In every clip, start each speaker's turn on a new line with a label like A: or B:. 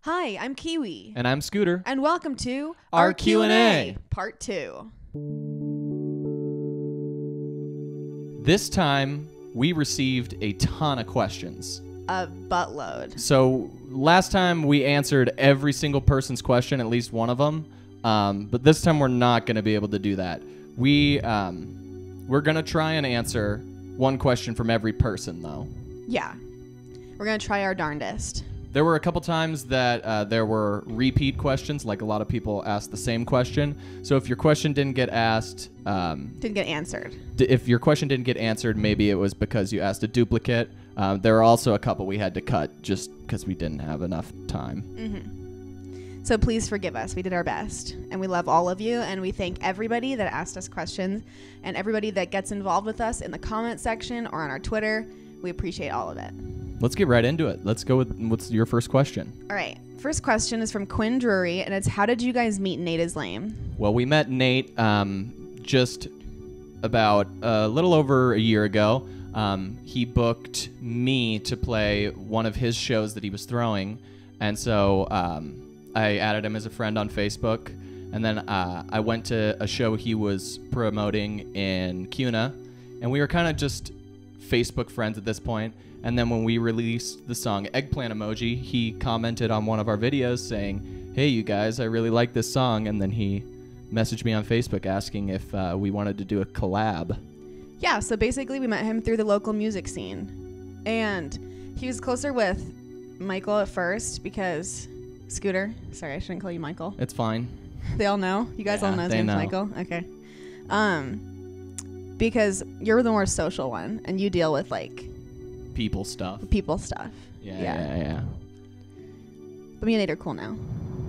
A: Hi, I'm Kiwi.
B: And I'm Scooter.
A: And welcome to
B: our Q&A.
A: Part 2.
B: This time, we received a ton of questions.
A: A buttload.
B: So last time we answered every single person's question, at least one of them. But this time we're not going to be able to do that. We're going to try and answer one question from every person, though.
A: Yeah. We're going to try our darndest.
B: There were a couple times that there were repeat questions, like a lot of people asked the same question. So if your question didn't get asked...
A: didn't get answered.
B: If your question didn't get answered, maybe it was because you asked a duplicate. There are also a couple we had to cut just because we didn't have enough time.
A: Mm-hmm. So please forgive us. We did our best. And we love all of you. And we thank everybody that asked us questions and everybody that gets involved with us in the comment section or on our Twitter. We appreciate all of it.
B: Let's get right into it. Let's go with what's your first question.
A: All right. First question is from Quinn Drury, and it's, how did you guys meet Nate is Lame?
B: Well, we met Nate just about a little over a year ago. He booked me to play one of his shows that he was throwing, and so I added him as a friend on Facebook, and then I went to a show he was promoting in Cuna, and we were kind of just Facebook friends at this point. And then when we released the song Eggplant Emoji, he commented on one of our videos saying, "Hey, you guys, I really like this song." And then he messaged me on Facebook asking if we wanted to do a collab.
A: Yeah, so basically we met him through the local music scene. And he was closer with Michael at first because... Scooter? Sorry, I shouldn't call you Michael.
B: It's fine.
A: They all know? You guys all know his
B: they
A: name's
B: know.
A: Michael? Okay. Because you're the more social one, and you deal with, like...
B: People stuff. Yeah.
A: But me and Nate are cool now.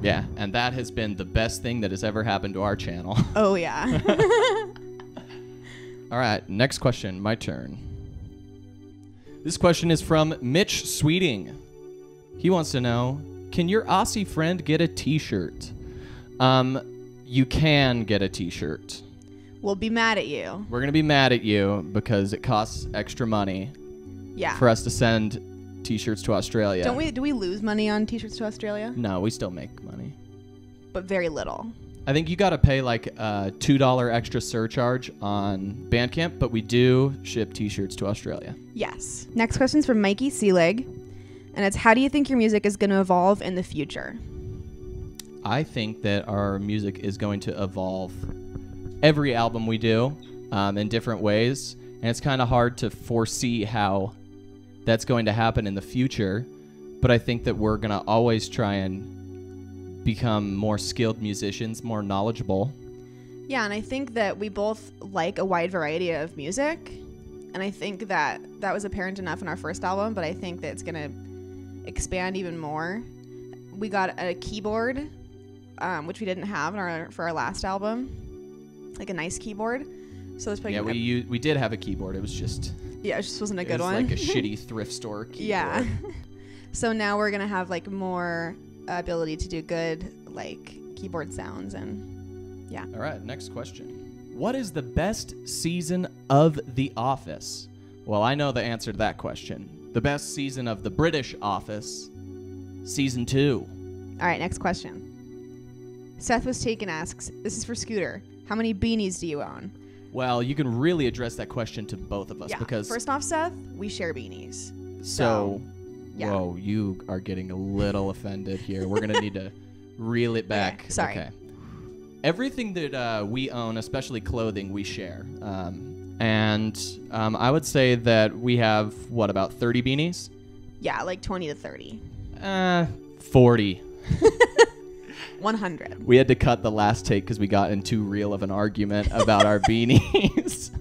B: Yeah, and that has been the best thing that has ever happened to our channel.
A: Oh, yeah.
B: All right, next question, my turn. This question is from Mitch Sweeting. He wants to know, can your Aussie friend get a t-shirt? You can get a t-shirt.
A: We'll be mad at you.
B: We're going to be mad at you because it costs extra money.
A: Yeah.
B: For us to send t-shirts to Australia.
A: Do we lose money on t-shirts to Australia?
B: No, we still make money.
A: But very little.
B: I think you got to pay like a $2 extra surcharge on Bandcamp, but we do ship t-shirts to Australia.
A: Yes. Next question's from Mikey Seelig, and it's, how do you think your music is going to evolve in the future?
B: I think that our music is going to evolve every album we do in different ways, and it's kind of hard to foresee how that's going to happen in the future, but I think that we're going to always try and become more skilled musicians, more knowledgeable.
A: Yeah, and I think that we both like a wide variety of music, and I think that that was apparent enough in our first album, but I think that it's going to expand even more. We got a keyboard, which we didn't have for our last album, like a nice keyboard. So it's
B: yeah, we did have a keyboard. It was just...
A: Yeah, it just wasn't a good one.
B: It was like a shitty thrift store keyboard.
A: Yeah. So now we're going to have like more ability to do good like keyboard sounds and yeah.
B: All right, next question. What is the best season of The Office? Well, I know the answer to that question. The best season of The British Office, season 2.
A: All right, next question. Seth Was Taken asks, this is for Scooter. How many beanies do you own?
B: Well, you can really address that question to both of us because...
A: First off, Seth, we share beanies.
B: So,
A: yeah.
B: Whoa, you are getting a little offended here. We're going to need to reel it back.
A: Okay, sorry.
B: Okay. Everything that we own, especially clothing, we share. And I would say that we have, what, about 30 beanies?
A: Yeah, like 20 to 30.
B: 40.
A: 100.
B: We had to cut the last take because we got in too real of an argument about our beanies.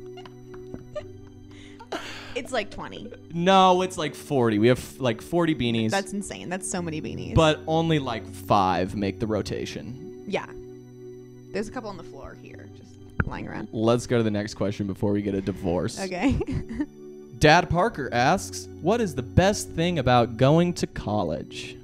A: It's like 20.
B: No, it's like 40. We have like 40 beanies.
A: That's insane. That's so many beanies.
B: But only like 5 make the rotation.
A: Yeah. There's a couple on the floor here, just lying around.
B: Let's go to the next question before we get a divorce.
A: Okay.
B: Dad Parker asks, what is the best thing about going to college?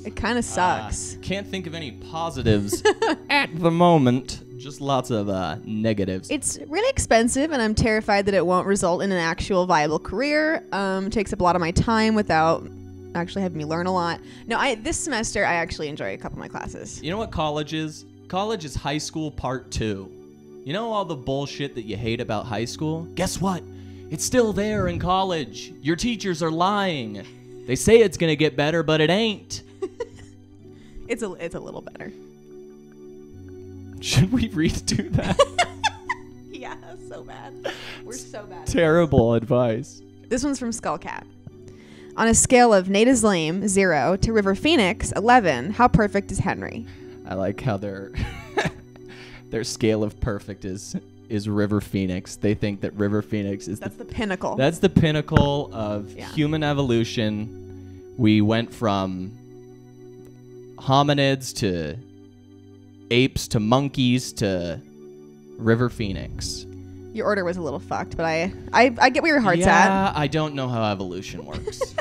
A: It kind of sucks.
B: Can't think of any positives at the moment. Just lots of negatives.
A: It's really expensive, and I'm terrified that it won't result in an actual viable career. Takes up a lot of my time without actually having me learn a lot. No, this semester I actually enjoy a couple of my classes.
B: You know what college is? College is high school part 2. You know all the bullshit that you hate about high school? Guess what? It's still there in college. Your teachers are lying. They say it's gonna get better, but it ain't.
A: It's a little better.
B: Should we redo that?
A: Yeah, so bad. We're so bad.
B: Terrible advice.
A: This one's from Skullcat. On a scale of Nate is lame, 0, to River Phoenix, 11, how perfect is Henry?
B: I like how their scale of perfect is River Phoenix. They think that River Phoenix is
A: the pinnacle.
B: That's the pinnacle of human evolution. We went from hominids to apes to monkeys to River Phoenix.
A: Your order was a little fucked, but I get where your heart's at.
B: Yeah, I don't know how evolution works.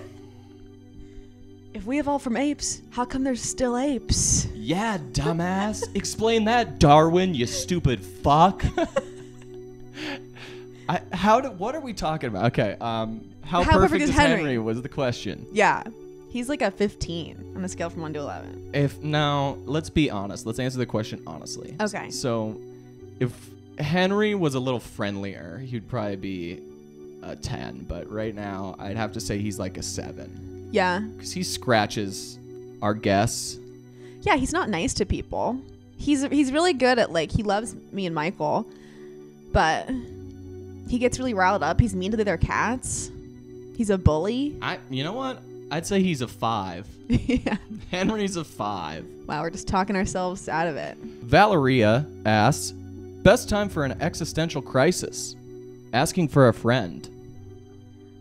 A: If we evolved from apes, how come there's still apes?
B: Yeah, dumbass. Explain that, Darwin, you stupid fuck. What are we talking about? Okay, how perfect is Henry was the question.
A: Yeah. He's like a 15 on a scale from 1 to 11.
B: Let's be honest. Let's answer the question honestly.
A: Okay.
B: So, if Henry was a little friendlier, he'd probably be a 10. But right now, I'd have to say he's like a 7.
A: Yeah.
B: Because he scratches our guests.
A: Yeah, he's not nice to people. He's really good at, like, he loves me and Michael, but he gets really riled up. He's mean to their cats. He's a bully.
B: You know what? I'd say he's a 5.
A: Yeah.
B: Henry's a 5.
A: Wow, we're just talking ourselves out of it.
B: Valeria asks, best time for an existential crisis? Asking for a friend.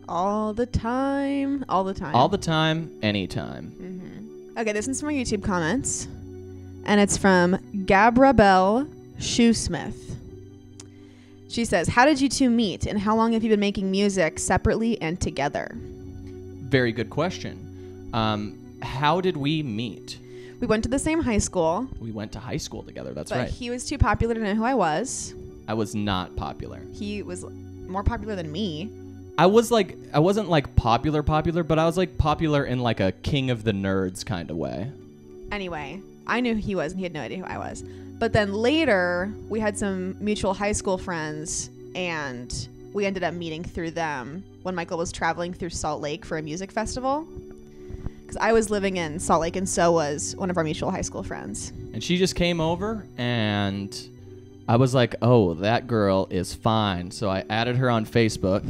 A: All the time. All the time.
B: All the time, anytime.
A: Mm-hmm. Okay, this is from our YouTube comments. And it's from Gabrabelle Shoesmith. She says, how did you two meet, and how long have you been making music separately and together?
B: Very good question. How did we meet?
A: We went to the same high school.
B: We went to high school together, that's
A: but
B: right.
A: He was too popular to know who I was.
B: I was not popular.
A: He was more popular than me.
B: I wasn't like popular, but I was like popular in like a king of the nerds kind of way.
A: Anyway, I knew who he was and he had no idea who I was. But then later, we had some mutual high school friends and we ended up meeting through them when Michael was traveling through Salt Lake for a music festival. Because I was living in Salt Lake and so was one of our mutual high school friends.
B: And she just came over and I was like, oh, that girl is fine. So I added her on Facebook.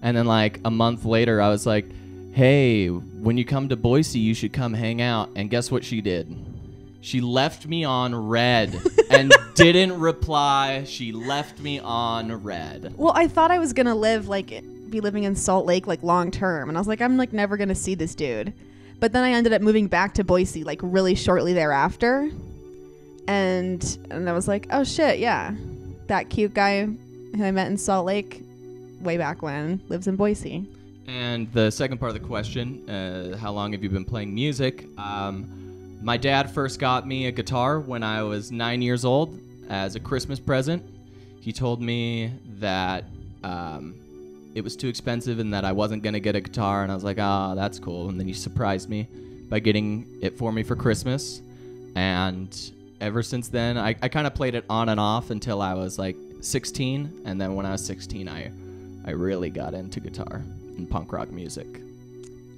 B: And then like a month later, I was like, hey, when you come to Boise, you should come hang out. And guess what she did? She left me on red and didn't reply. She left me on red.
A: Well, I thought I was going to be living in Salt Lake like long term. And I was like, I'm like never going to see this dude. But then I ended up moving back to Boise like really shortly thereafter. And I was like, oh shit, yeah. That cute guy who I met in Salt Lake way back when lives in Boise.
B: And the second part of the question, how long have you been playing music? My dad first got me a guitar when I was 9 years old as a Christmas present. He told me that it was too expensive and that I wasn't going to get a guitar. And I was like, that's cool. And then he surprised me by getting it for me for Christmas. And ever since then, I kind of played it on and off until I was like 16. And then when I was 16, I really got into guitar and punk rock music.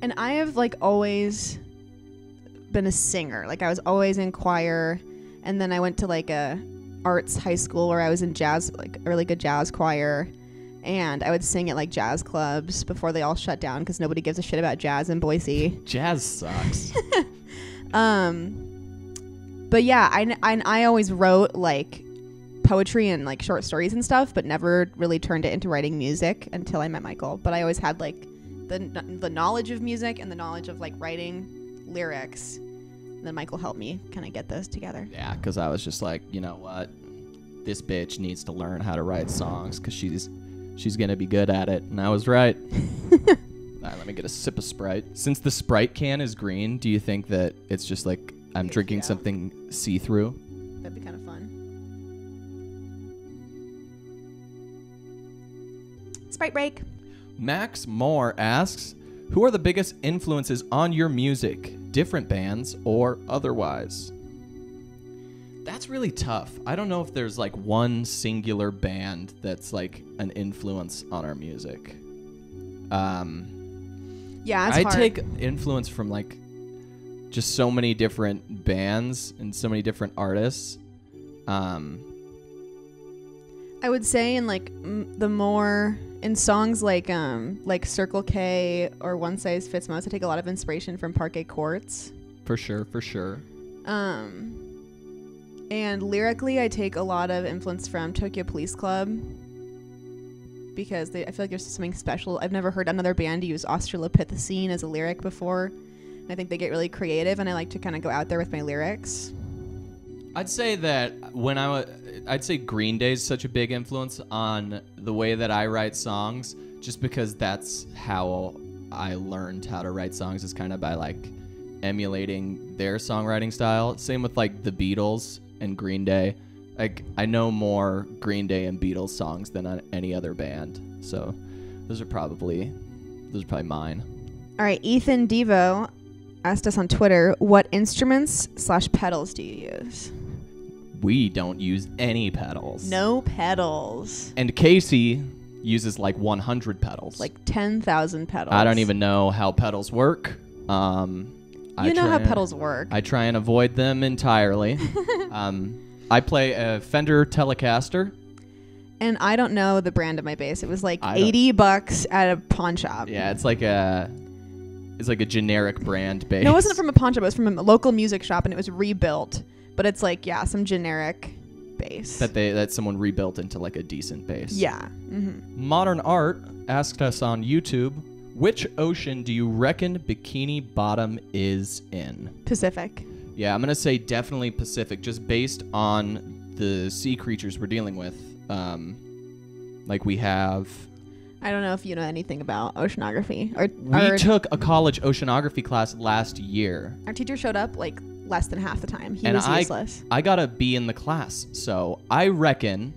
A: And I have like always been a singer. Like I was always in choir, and then I went to like a arts high school where I was in jazz, like a really good jazz choir, and I would sing at like jazz clubs before they all shut down because nobody gives a shit about jazz in Boise.
B: Jazz sucks.
A: But yeah, I always wrote like poetry and like short stories and stuff, but never really turned it into writing music until I met Michael. But I always had like the knowledge of music and the knowledge of like writing lyrics. And then Michael helped me kind of get those together.
B: Yeah, because I was just like, you know what? This bitch needs to learn how to write songs because she's gonna be good at it. And I was right. All right, let me get a sip of Sprite. Since the Sprite can is green, do you think that it's just like I'm drinking something see-through?
A: That'd be kind of fun. Sprite break.
B: Max Moore asks, who are the biggest influences on your music? Different bands or otherwise? That's really tough. I don't know if there's like one singular band that's like an influence on our music.
A: Yeah, it's
B: I
A: hard.
B: take influence from like just so many different bands and so many different artists.
A: I would say in like the more in songs like Circle K or One Size Fits Most, I take a lot of inspiration from Parquet Courts.
B: For sure.
A: And lyrically, I take a lot of influence from Tokyo Police Club because I feel like there's something special. I've never heard another band use Australopithecine as a lyric before. And I think they get really creative, and I like to kind of go out there with my lyrics.
B: I'd say that I'd say Green Day is such a big influence on the way that I write songs, just because that's how I learned how to write songs, is kind of by like emulating their songwriting style. Same with like the Beatles and Green Day. Like I know more Green Day and Beatles songs than any other band. So those are probably mine.
A: All right, Ethan Devo asked us on Twitter, what instruments/pedals do you use?
B: We don't use any pedals.
A: No pedals.
B: And Casey uses like 100 pedals.
A: Like 10,000 pedals.
B: I don't even know how pedals work.
A: You know how pedals work.
B: I try and avoid them entirely. I play a Fender Telecaster.
A: And I don't know the brand of my bass. It was like $80 at a pawn shop.
B: Yeah, it's like a generic brand bass.
A: No, it wasn't from a pawn shop. It was from a local music shop, and it was rebuilt. But it's like, yeah, some generic bass.
B: That someone rebuilt into like a decent bass.
A: Yeah. Mm-hmm.
B: Modern Art asked us on YouTube, which ocean do you reckon Bikini Bottom is in?
A: Pacific.
B: Yeah, I'm going to say definitely Pacific, just based on the sea creatures we're dealing with. Like we have...
A: I don't know if you know anything about oceanography.
B: We took a college oceanography class last year.
A: Our teacher showed up like less than half the time. He was useless.
B: I got a B in the class, so I reckon...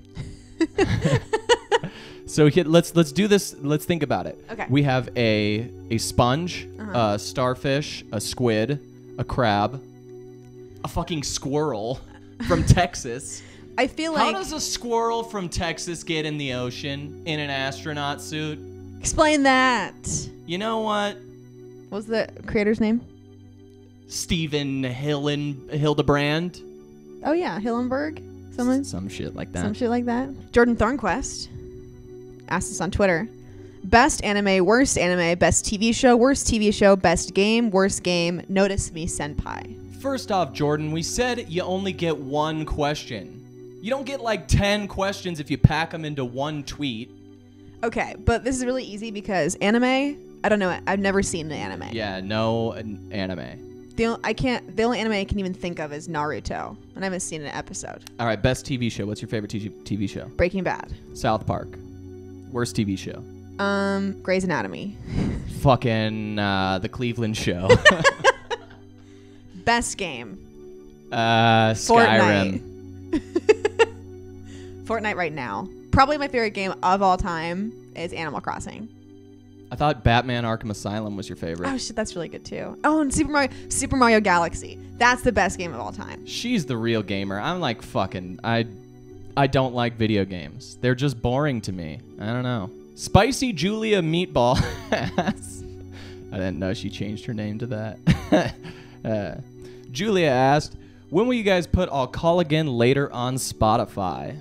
B: So let's do this. Let's think about it.
A: Okay.
B: We have a sponge, a starfish, a squid, a crab, a fucking squirrel from Texas.
A: I feel like...
B: How does a squirrel from Texas get in the ocean in an astronaut suit?
A: Explain that.
B: You know what?
A: What was the creator's name?
B: Stephen Hildebrand.
A: Oh yeah, Hillenberg.
B: Some shit like that.
A: Some shit like that. Jordan Thornquist asked us on Twitter, best anime, worst anime, best TV show, worst TV show, best game, worst game, notice me senpai.
B: First off, Jordan, we said you only get one question. You don't get like 10 questions if you pack them into one tweet.
A: Okay, but this is really easy because anime, I don't know, I've never seen an anime.
B: Yeah, no anime.
A: The only anime I can even think of is Naruto, and I haven't seen an episode.
B: All right, best TV show. What's your favorite TV show?
A: Breaking Bad.
B: South Park. Worst TV show?
A: Grey's Anatomy.
B: Fucking The Cleveland Show.
A: Best game.
B: Skyrim.
A: Fortnite right now. Probably my favorite game of all time is Animal Crossing.
B: I thought Batman Arkham Asylum was your favorite.
A: Oh shit, that's really good too. Oh, and Super Mario Galaxy. That's the best game of all time.
B: She's the real gamer. I'm like fucking I don't like video games. They're just boring to me. I don't know. Spicy Julia Meatball. I didn't know she changed her name to that. Julia asked, when will you guys put I'll Call Again Later on Spotify?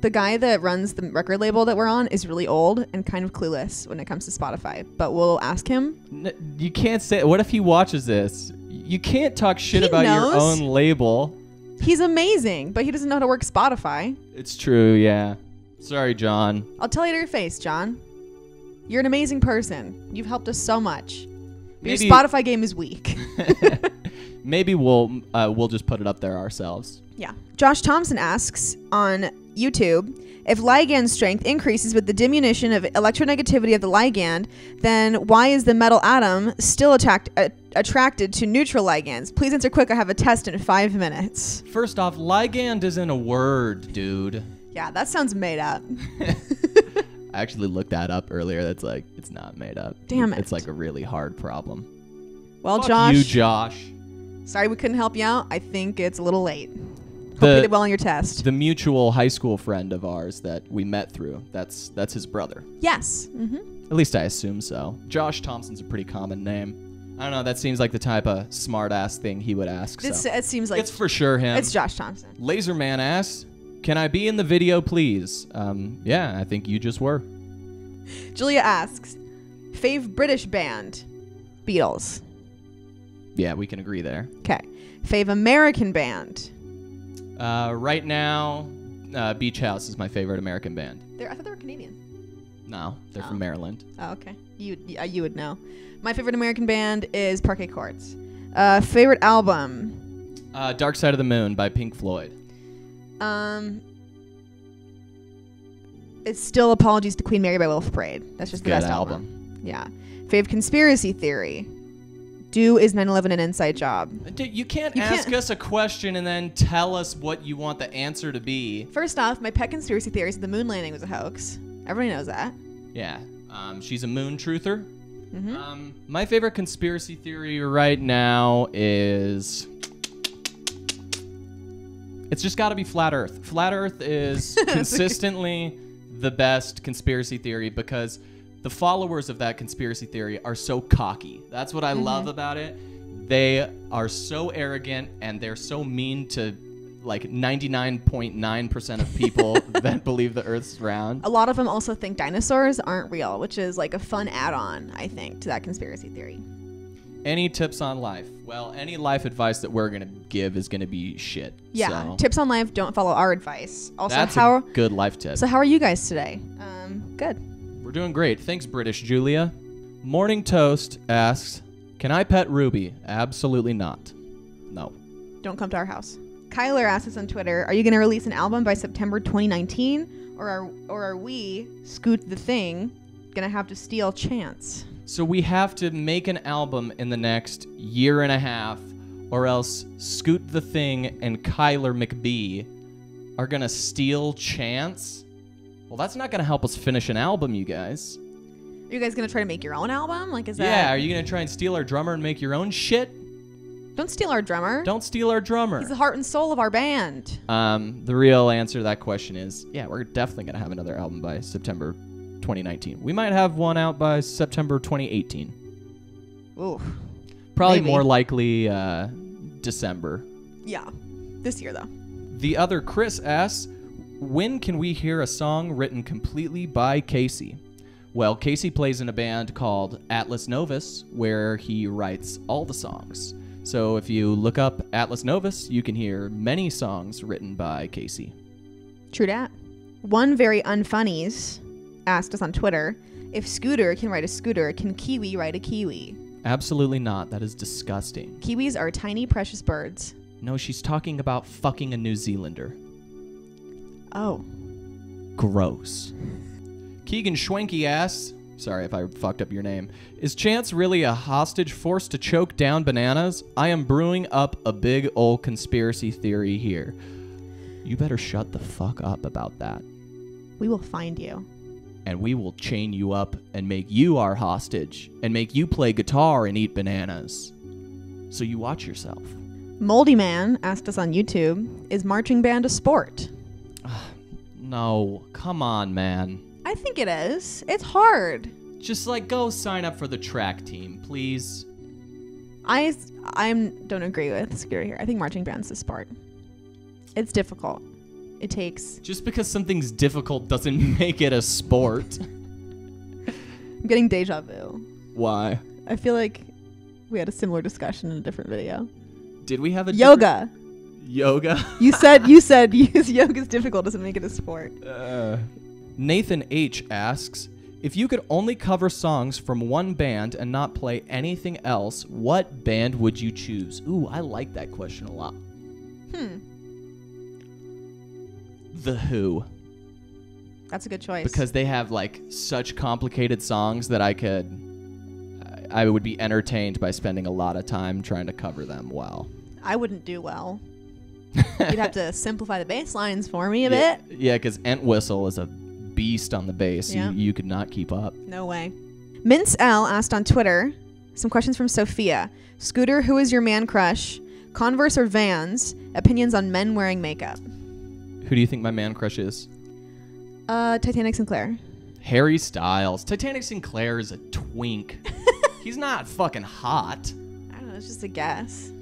A: The guy that runs the record label that we're on is really old and kind of clueless when it comes to Spotify, but we'll ask him.
B: You can't say, what if he watches this? You can't talk shit about your own label.
A: He's amazing, but he doesn't know how to work Spotify.
B: It's true, yeah. Sorry, John.
A: I'll tell you to your face, John. You're an amazing person. You've helped us so much. But your Spotify game is weak.
B: Maybe we'll just put it up there ourselves.
A: Yeah. Josh Thompson asks on YouTube, if ligand strength increases with the diminution of electronegativity of the ligand, then why is the metal atom still attracted to neutral ligands? Please answer quick. I have a test in 5 minutes.
B: First off, ligand isn't a word, dude.
A: Yeah, that sounds made up.
B: I actually looked that up earlier. That's like, it's not made up.
A: Damn it.
B: It's like a really hard problem.
A: Well,
B: Fuck
A: Josh.
B: you, Josh.
A: Sorry we couldn't help you out. I think it's a little late. Hope you did well on your test.
B: The mutual high school friend of ours that we met through, that's his brother.
A: Yes.
B: At least I assume so. Josh Thompson's a pretty common name. I don't know, that seems like the type of smart-ass thing he would ask.
A: It seems like
B: it's for sure him.
A: It's Josh Thompson.
B: Laserman asks, can I be in the video, please? Yeah, I think you just were.
A: Julia asks, fave British band? Beatles.
B: Yeah, we can agree there.
A: Okay. Fave American band?
B: Right now, Beach House is my favorite American band.
A: I thought they were Canadian.
B: No, they're from Maryland.
A: Oh, okay. You would know. My favorite American band is Parquet Courts. Favorite album?
B: Dark Side of the Moon by Pink Floyd.
A: It's still Apologies to Queen Mary by Wolf Parade. That's just the
B: Good
A: best
B: album.
A: Yeah. Fave conspiracy theory? Is 9/11 an inside job?
B: Dude, you can't ask us a question and then tell us what you want the answer to be.
A: First off, my pet conspiracy theory is the moon landing was a hoax. Everybody knows that.
B: Yeah. She's a moon truther. My favorite conspiracy theory right now is... It's just got to be Flat Earth. Flat Earth is consistently the best conspiracy theory because the followers of that conspiracy theory are so cocky. That's what I love about it. They are so arrogant and they're so mean to like 99.9% of people that believe the Earth's round.
A: A lot of them also think dinosaurs aren't real, which is like a fun add-on, I think, to that conspiracy theory.
B: Any tips on life? Well, any life advice that we're going to give is going to be shit.
A: Yeah.
B: So.
A: Tips on life, don't follow our advice. Also,
B: That's a good life tip.
A: So how are you guys today? Good.
B: We're doing great. Thanks, British Julia. Morning Toast asks, can I pet Ruby? Absolutely not. No.
A: Don't come to our house. Kyler asks us on Twitter, are you going to release an album by September 2019? Or are we, Scoot the Thing, going to have to steal Chance?
B: So we have to make an album in the next year and a half, or else Scoot the Thing and Kyler McBee are going to steal Chance? Well, that's not going to help us finish an album, you guys.
A: Are you guys going to try to make your own album? Like, is that...
B: Yeah, are you going to try and steal our drummer and make your own shit?
A: Don't steal our drummer.
B: Don't steal our drummer.
A: He's the heart and soul of our band.
B: The real answer to that question is, yeah, we're definitely going to have another album by September 2019. We might have one out by September 2018.
A: Ooh.
B: Probably
A: maybe.
B: more likely December.
A: Yeah. This year, though.
B: The other Chris asks, when can we hear a song written completely by Casey? Well, Casey plays in a band called Atlas Novus, where he writes all the songs. So if you look up Atlas Novus, you can hear many songs written by Casey.
A: True dat. One very unfunnies asked us on Twitter, if Scooter can write a scooter, can Kiwi write a kiwi?
B: Absolutely not. That is disgusting.
A: Kiwis are tiny, precious birds.
B: No, she's talking about fucking a New Zealander.
A: Oh.
B: Gross. Keegan Schwenke asks, sorry if I fucked up your name, is Chance really a hostage forced to choke down bananas? I am brewing up a big old conspiracy theory here. You better shut the fuck up about that.
A: We will find you.
B: And we will chain you up and make you our hostage and make you play guitar and eat bananas. So you watch yourself.
A: Moldy Man asked us on YouTube, is marching band a sport?
B: No, come on, man.
A: I think it is. It's hard.
B: Just like go sign up for the track team, please.
A: I don't agree with Scooter here. I think marching band's a sport. It's difficult. It takes...
B: Just because something's difficult doesn't make it a sport.
A: I'm getting deja vu.
B: Why?
A: I feel like we had a similar discussion in a different video.
B: Did we have a
A: yoga?
B: Yoga?
A: You said yoga's difficult doesn't make it a sport.
B: Nathan H asks, if you could only cover songs from one band and not play anything else, what band would you choose? Ooh, I like that question a lot. The Who.
A: That's a good choice.
B: Because they have like such complicated songs that I I would be entertained by spending a lot of time trying to cover them well.
A: I wouldn't do well. You'd have to simplify the bass lines for me a bit.
B: Yeah, because Entwistle is a beast on the bass.
A: Yeah.
B: You could not keep up.
A: No way. Mince L asked on Twitter some questions from Sophia. Scooter, who is your man crush? Converse or Vans? Opinions on men wearing makeup.
B: Who do you think my man crush is?
A: Titanic Sinclair.
B: Harry Styles. Titanic Sinclair is a twink. He's not fucking hot.
A: I don't know. It's just a guess.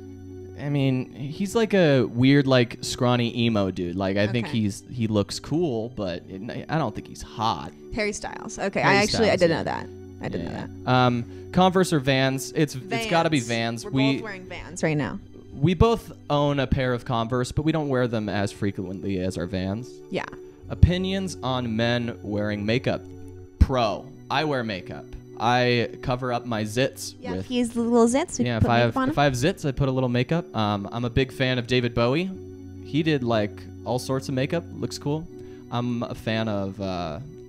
B: I mean, he's like a weird, like, scrawny emo dude. Like, I think he looks cool, but I don't think he's hot.
A: Harry Styles. Okay,
B: Harry
A: I
B: Styles,
A: did know that. I did know
B: that. Converse or Vans? It's got to be Vans.
A: We're both wearing Vans right now.
B: We both own a pair of Converse, but we don't wear them as frequently as our Vans.
A: Yeah.
B: Opinions on men wearing makeup. Pro. I wear makeup. I cover up my zits.
A: Yeah, if he has the little zits,
B: yeah, if I have zits, I put a little makeup. I'm a big fan of David Bowie. He did like all sorts of makeup. Looks cool. I'm a fan of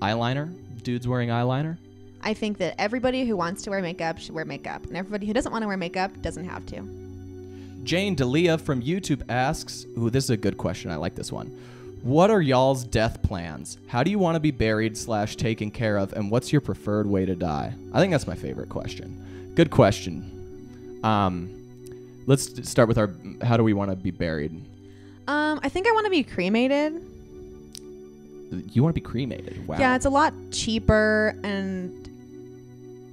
B: eyeliner. Dudes wearing eyeliner.
A: I think that everybody who wants to wear makeup should wear makeup, and everybody who doesn't want to wear makeup doesn't have to.
B: Jane D'Elia from YouTube asks, ooh, this is a good question. I like this one. What are y'all's death plans? How do you want to be buried / taken care of, and what's your preferred way to die? I think that's my favorite question. Good question. Let's start with our, how do we want to be buried?
A: I think I want to be cremated.
B: You want to be cremated? Wow.
A: Yeah, it's a lot cheaper, and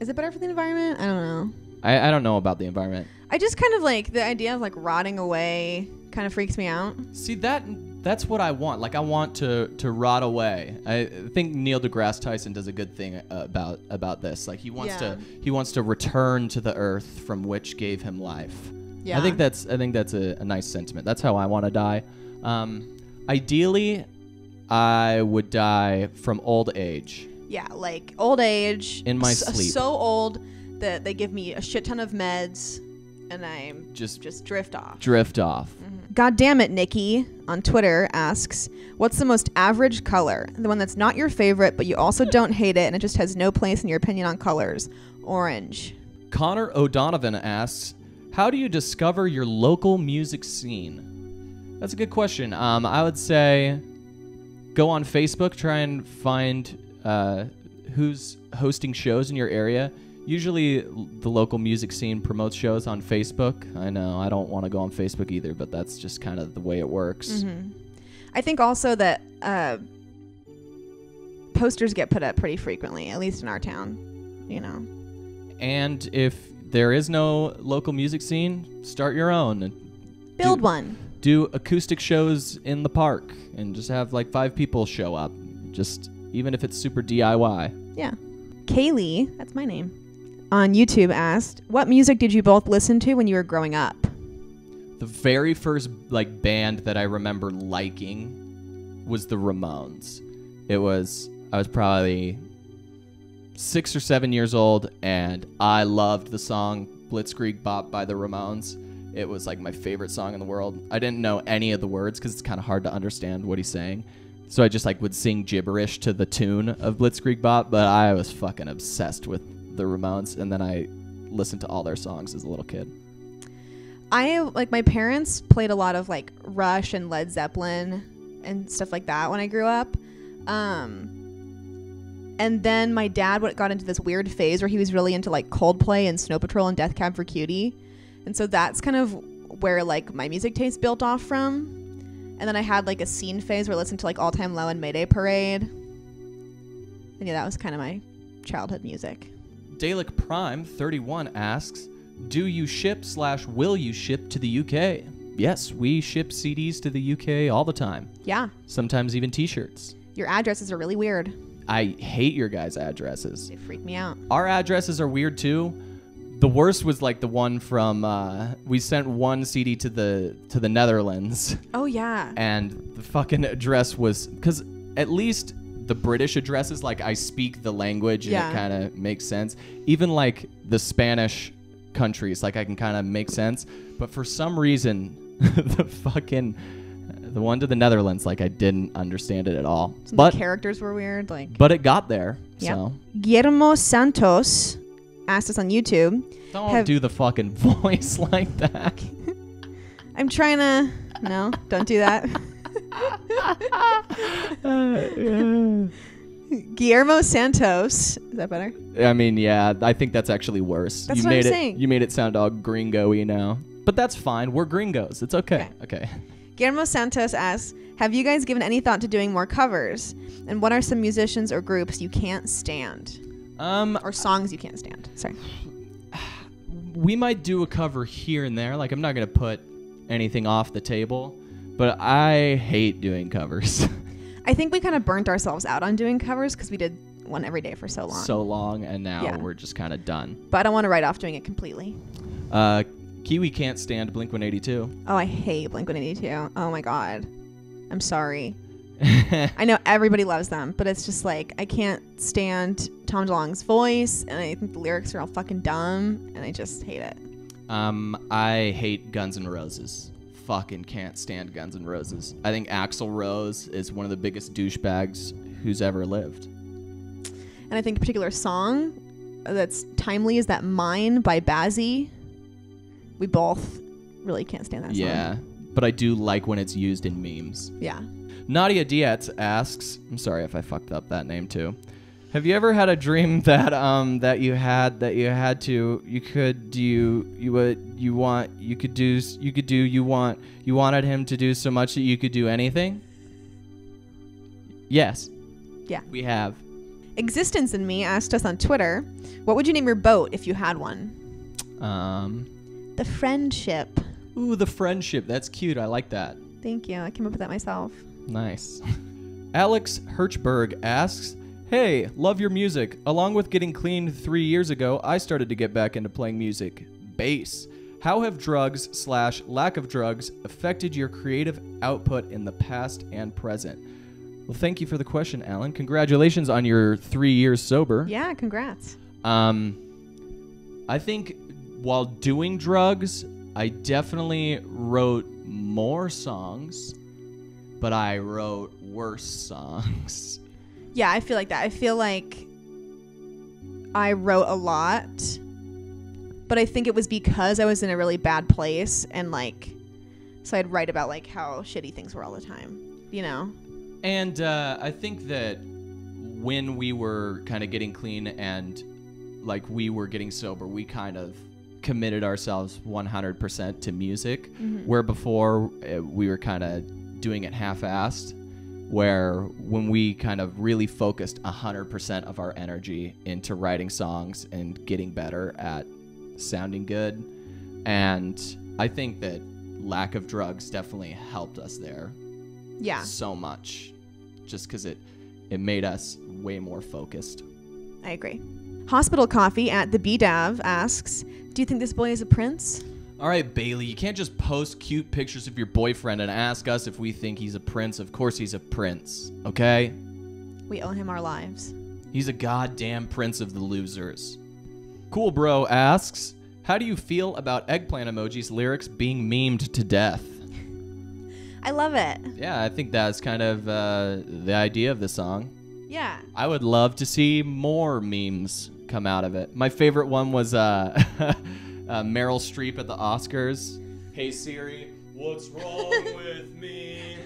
A: is it better for the environment? I don't know.
B: I don't know about the environment.
A: I just kind of like the idea of like rotting away kind of freaks me out.
B: See, that's what I want. Like, I want to rot away. I think Neil deGrasse Tyson does a good thing about this. Like, he wants to return to the earth from which gave him life.
A: Yeah.
B: I think that's a nice sentiment. That's how I want to die. Ideally, I would die from old age.
A: Yeah, like old age.
B: In my sleep.
A: So old that they give me a shit ton of meds and I just drift off.
B: Drift off.
A: Mm-hmm. God damn it, Nikki on Twitter asks, what's the most average color? The one that's not your favorite, but you also don't hate it and it just has no place in your opinion on colors. Orange.
B: Connor O'Donovan asks, how do you discover your local music scene? That's a good question. I would say go on Facebook, try and find who's hosting shows in your area. Usually the local music scene promotes shows on Facebook. I know, I don't want to go on Facebook either, but that's just kind of the way it works.
A: Mm-hmm. I think also that posters get put up pretty frequently, at least in our town, you know.
B: And if there is no local music scene, start your own. And
A: build one.
B: Do acoustic shows in the park and just have like 5 people show up. Just even if it's super DIY.
A: Yeah. Kaylee, that's my name, on YouTube asked, what music did you both listen to when you were growing up?
B: The very first like band that I remember liking was the Ramones. I was probably 6 or 7 years old, and I loved the song Blitzkrieg Bop by the Ramones. It was like my favorite song in the world. I didn't know any of the words because it's kind of hard to understand what he's saying. So I just like would sing gibberish to the tune of Blitzkrieg Bop, but I was fucking obsessed with the Ramones, and then I listened to all their songs as a little kid.
A: My parents played a lot of like Rush and Led Zeppelin and stuff like that when I grew up. And then my dad got into this weird phase where he was really into like Coldplay and Snow Patrol and Death Cab for Cutie. And so that's kind of where like my music taste built off from. And then I had like a scene phase where I listened to like All Time Low and Mayday Parade. And yeah, that was kind of my childhood music.
B: Dalek Prime 31 asks, do you ship / will you ship to the UK? Yes, we ship CDs to the UK all the time.
A: Yeah.
B: Sometimes even t-shirts.
A: Your addresses are really weird.
B: I hate your guys' addresses.
A: They freak me out.
B: Our addresses are weird too. The worst was like the one from we sent one CD to the Netherlands.
A: Oh yeah.
B: And the fucking address was, because at least the British address is like I speak the language and it kind of makes sense. Even like the Spanish countries, like I can kind of make sense. But for some reason, the one to the Netherlands, like I didn't understand it at all.
A: But the characters were weird, like.
B: But it got there.
A: Yep.
B: So.
A: Guillermo Santos asked us on YouTube.
B: Don't do the fucking voice like that.
A: I'm trying to... No, don't do that. Guillermo Santos. Is that better?
B: I mean, yeah, I think that's actually worse.
A: That's what I'm saying.
B: You made it sound all gringo-y now. But that's fine. We're gringos. It's okay. Okay.
A: Guillermo Santos asks, have you guys given any thought to doing more covers? And what are some musicians or groups you can't stand? Or songs you can't stand. Sorry.
B: We might do a cover here and there. Like, I'm not going to put anything off the table. But I hate doing covers.
A: I think we kind of burnt ourselves out on doing covers because we did one every day for so long. And
B: now we're just kind of done.
A: But I don't want to write off doing it completely.
B: Kiwi can't stand Blink-182.
A: Oh, I hate Blink-182. Oh my God. I'm sorry. I know everybody loves them, but it's just like I can't stand Tom DeLonge's voice, and I think the lyrics are all fucking dumb, and I just hate it.
B: I hate Guns N' Roses. Fucking can't stand Guns N' Roses. I think Axl Rose is one of the biggest douchebags who's ever lived.
A: And I think a particular song that's timely is that Mine by Bazzy. We both really can't stand that song.
B: Yeah, but I do like when it's used in memes.
A: Yeah.
B: Nadia Dietz asks, I'm sorry if I fucked up that name too. Have you ever had a dream that you wanted him to do so much that you could do anything? Yes.
A: Yeah.
B: We have.
A: Existence in Me asked us on Twitter, what would you name your boat if you had one? The Friendship.
B: Ooh, the Friendship. That's cute. I like that.
A: Thank you. I came up with that myself.
B: Nice. Alex Hirschberg asks, hey, love your music. Along with getting clean 3 years ago, I started to get back into playing music. Bass. How have drugs/lack of drugs affected your creative output in the past and present? Well, thank you for the question, Alan. Congratulations on your 3 years sober.
A: Yeah, congrats.
B: I think while doing drugs, I definitely wrote more songs, but I wrote worse songs.
A: Yeah, I feel like that. I feel like I wrote a lot, but I think it was because I was in a really bad place, and like, so I'd write about like how shitty things were all the time, you know?
B: And I think that when we were kind of getting clean and like we were getting sober, we kind of committed ourselves 100% to music, where before we were kind of doing it half-assed, where when we kind of really focused 100% of our energy into writing songs and getting better at sounding good. And I think that lack of drugs definitely helped us there.
A: Yeah.
B: So much. Just because it made us way more focused.
A: I agree. Hospital Coffee at the BDAV asks, do you think this boy is a prince?
B: All right, Bailey, you can't just post cute pictures of your boyfriend and ask us if we think he's a prince. Of course he's a prince, okay?
A: We owe him our lives.
B: He's a goddamn prince of the losers. Cool Bro asks, how do you feel about Eggplant Emoji's lyrics being memed to death?
A: I love it.
B: Yeah, I think that's kind of the idea of the song.
A: Yeah.
B: I would love to see more memes come out of it. My favorite one was Meryl Streep at the Oscars. Hey Siri, what's wrong with me?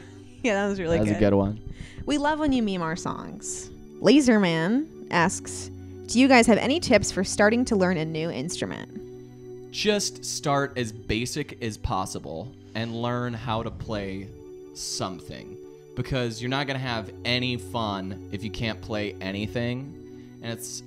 A: Yeah, that was really good.
B: That was a good one.
A: We love when you meme our songs. Laserman asks, do you guys have any tips for starting to learn a new instrument?
B: Just start as basic as possible and learn how to play something, because you're not going to have any fun if you can't play anything. And it's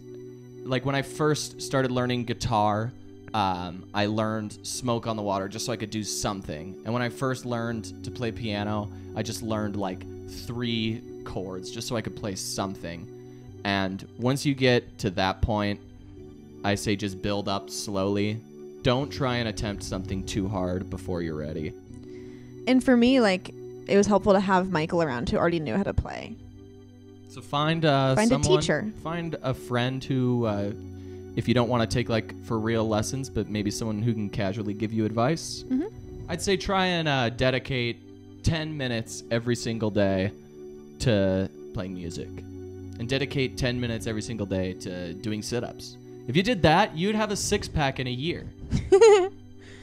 B: like when I first started learning guitar, I learned Smoke on the Water just so I could do something. And when I first learned to play piano, I just learned like 3 chords just so I could play something. And once you get to that point, I say just build up slowly. Don't try and attempt something too hard before you're ready.
A: And for me, like, it was helpful to have Michael around who already knew how to play.
B: So find
A: a teacher.
B: Find a friend who, if you don't want to take like for real lessons, but maybe someone who can casually give you advice. I'd say try and dedicate 10 minutes every single day to playing music. And dedicate 10 minutes every single day to doing sit-ups. If you did that, you'd have a 6-pack in a year.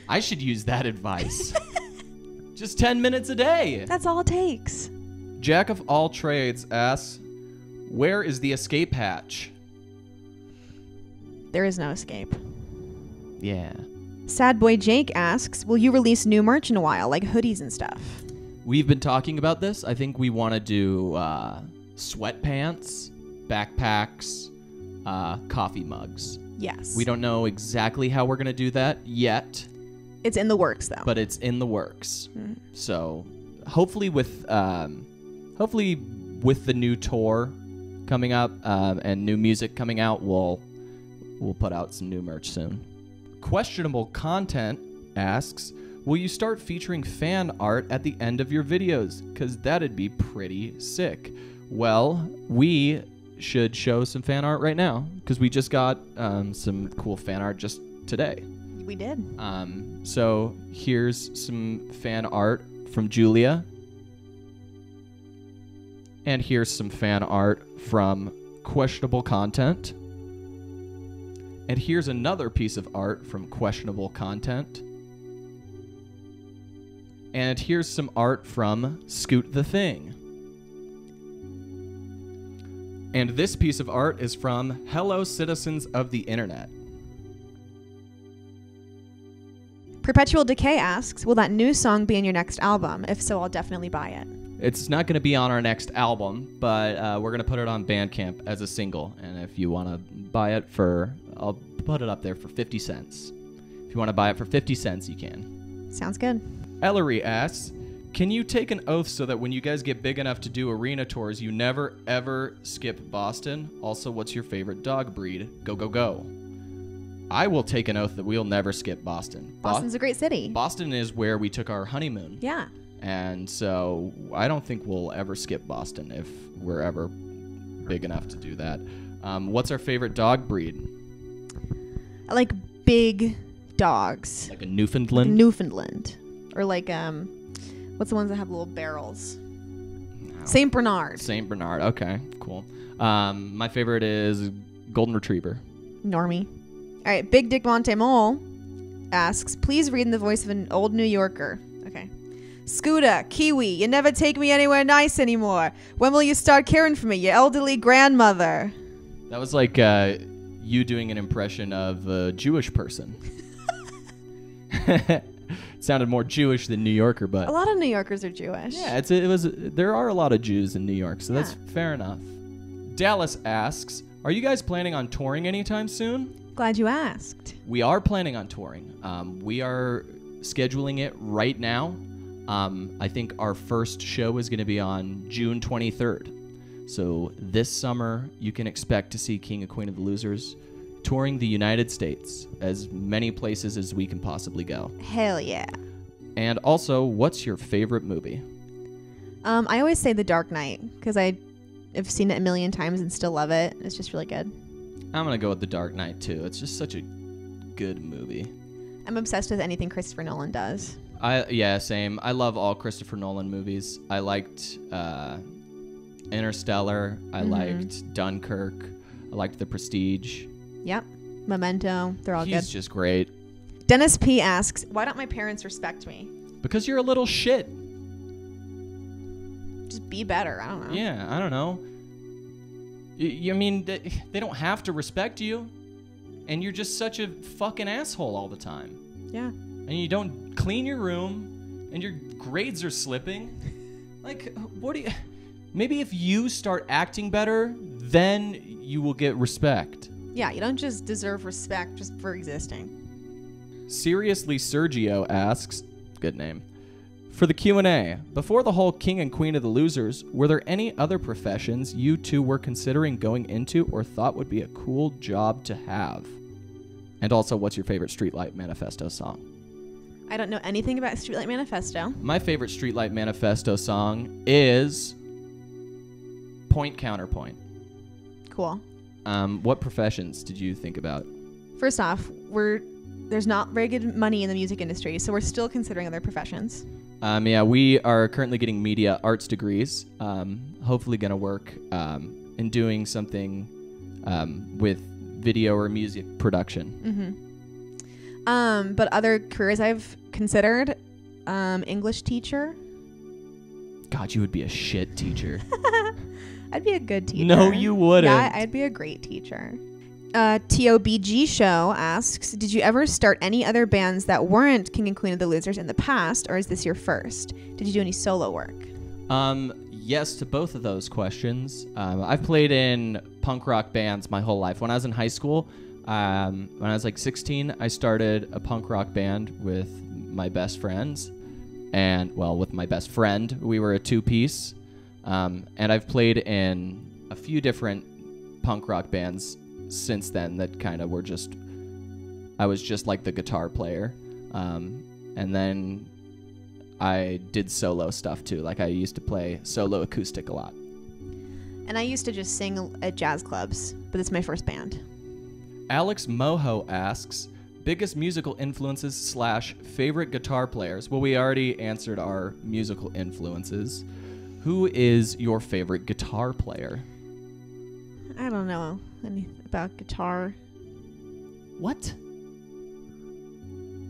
B: I should use that advice. Just 10 minutes a day.
A: That's all it takes.
B: Jack of all trades asks, where is the escape hatch?
A: There is no escape.
B: Yeah.
A: Sad Boy Jake asks, will you release new merch in a while, like hoodies and stuff?
B: We've been talking about this. I think we want to do sweatpants, backpacks, coffee mugs.
A: Yes.
B: We don't know exactly how we're going to do that yet.
A: It's in the works, though.
B: But it's in the works. So hopefully with the new tour coming up and new music coming out, we'll put out some new merch soon. Questionable Content asks, will you start featuring fan art at the end of your videos? Because that'd be pretty sick. Well, we should show some fan art right now because we just got some cool fan art just today.
A: We did.
B: So here's some fan art from Julia. And here's some fan art from Questionable Content. And here's another piece of art from Questionable Content. And here's some art from Scoot the Thing. And this piece of art is from Hello Citizens of the Internet.
A: Perpetual Decay asks, will that new song be in your next album? If so, I'll definitely buy it.
B: It's not going to be on our next album, but we're going to put it on Bandcamp as a single. And if you want to buy it I'll put it up there for 50 cents. If you want to buy it for 50 cents, you can.
A: Sounds good.
B: Ellery asks, can you take an oath so that when you guys get big enough to do arena tours, you never, ever skip Boston? Also, what's your favorite dog breed? Go, go, go. I will take an oath that we'll never skip Boston.
A: Boston's a great city.
B: Boston is where we took our honeymoon.
A: Yeah.
B: And so I don't think we'll ever skip Boston if we're ever big enough to do that. What's our favorite dog breed?
A: I like big dogs.
B: Like a Newfoundland?
A: Newfoundland. Or like, what's the ones that have little barrels?
B: No.
A: St. Bernard.
B: St. Bernard. Okay, cool. My favorite is Golden Retriever.
A: Normie. All right, Big Dick Montemole asks, please read in the voice of an old New Yorker. Okay. Scooter, Kiwi, you never take me anywhere nice anymore. When will you start caring for me, your elderly grandmother?
B: That was like you doing an impression of a Jewish person. It sounded more Jewish than New Yorker, but
A: a lot of New Yorkers are Jewish.
B: yeah, there are a lot of Jews in New York, so that's fair enough. Dallas asks, are you guys planning on touring anytime soon?
A: Glad you asked.
B: We are planning on touring. We are scheduling it right now. I think our first show is going to be on June 23rd. So this summer, you can expect to see King and Queen of the Losers touring the United States, as many places as we can possibly go.
A: Hell yeah.
B: And also, what's your favorite movie?
A: I always say The Dark Knight, because I've seen it a million times and still love it. It's just really good.
B: I'm going to go with The Dark Knight, too. It's just such a good movie.
A: I'm obsessed with anything Christopher Nolan does.
B: Yeah, same. I love all Christopher Nolan movies. I liked Interstellar. I liked Dunkirk. I liked The Prestige.
A: Yep. Memento. They're all good.
B: He's just great.
A: Dennis P. asks, why don't my parents respect me?
B: Because you're a little shit.
A: Just be better. I don't know.
B: Yeah, I don't know. I mean, they don't have to respect you. And you're just such a fucking asshole all the time.
A: Yeah.
B: And you don't clean your room. And your grades are slipping. Like, what do you... Maybe if you start acting better, then you will get respect.
A: Yeah, you don't just deserve respect just for existing.
B: Seriously Sergio asks, good name, for the Q&A, before the whole King and Queen of the Losers, were there any other professions you two were considering going into or thought would be a cool job to have? And also, what's your favorite Streetlight Manifesto song?
A: I don't know anything about Streetlight Manifesto.
B: My favorite Streetlight Manifesto song is Point Counterpoint.
A: Cool.
B: What professions did you think about?
A: First off, there's not very good money in the music industry, so we're still considering other professions.
B: Yeah, we are currently getting media arts degrees. Hopefully going to work in doing something with video or music production.
A: But other careers I've considered, English teacher.
B: God, you would be a shit teacher.
A: I'd be a good teacher.
B: No, you wouldn't.
A: Yeah, I'd be a great teacher. TOBG Show asks, did you ever start any other bands that weren't King and Queen of the Losers in the past, or is this your first? Did you do any solo work?
B: Yes to both of those questions. I've played in punk rock bands my whole life. When I was in high school, when I was like 16, I started a punk rock band with my best friends. And, well, with my best friend, we were a two-piece. And I've played in a few different punk rock bands since then that kind of were just, I was just like the guitar player. And then I did solo stuff too. Like I used to play solo acoustic a lot.
A: And I used to just sing at jazz clubs, but it's my first band.
B: Alex Moho asks, biggest musical influences / favorite guitar players. Well, we already answered our musical influences. Who is your favorite guitar player?
A: I don't know anything about guitar.
B: What?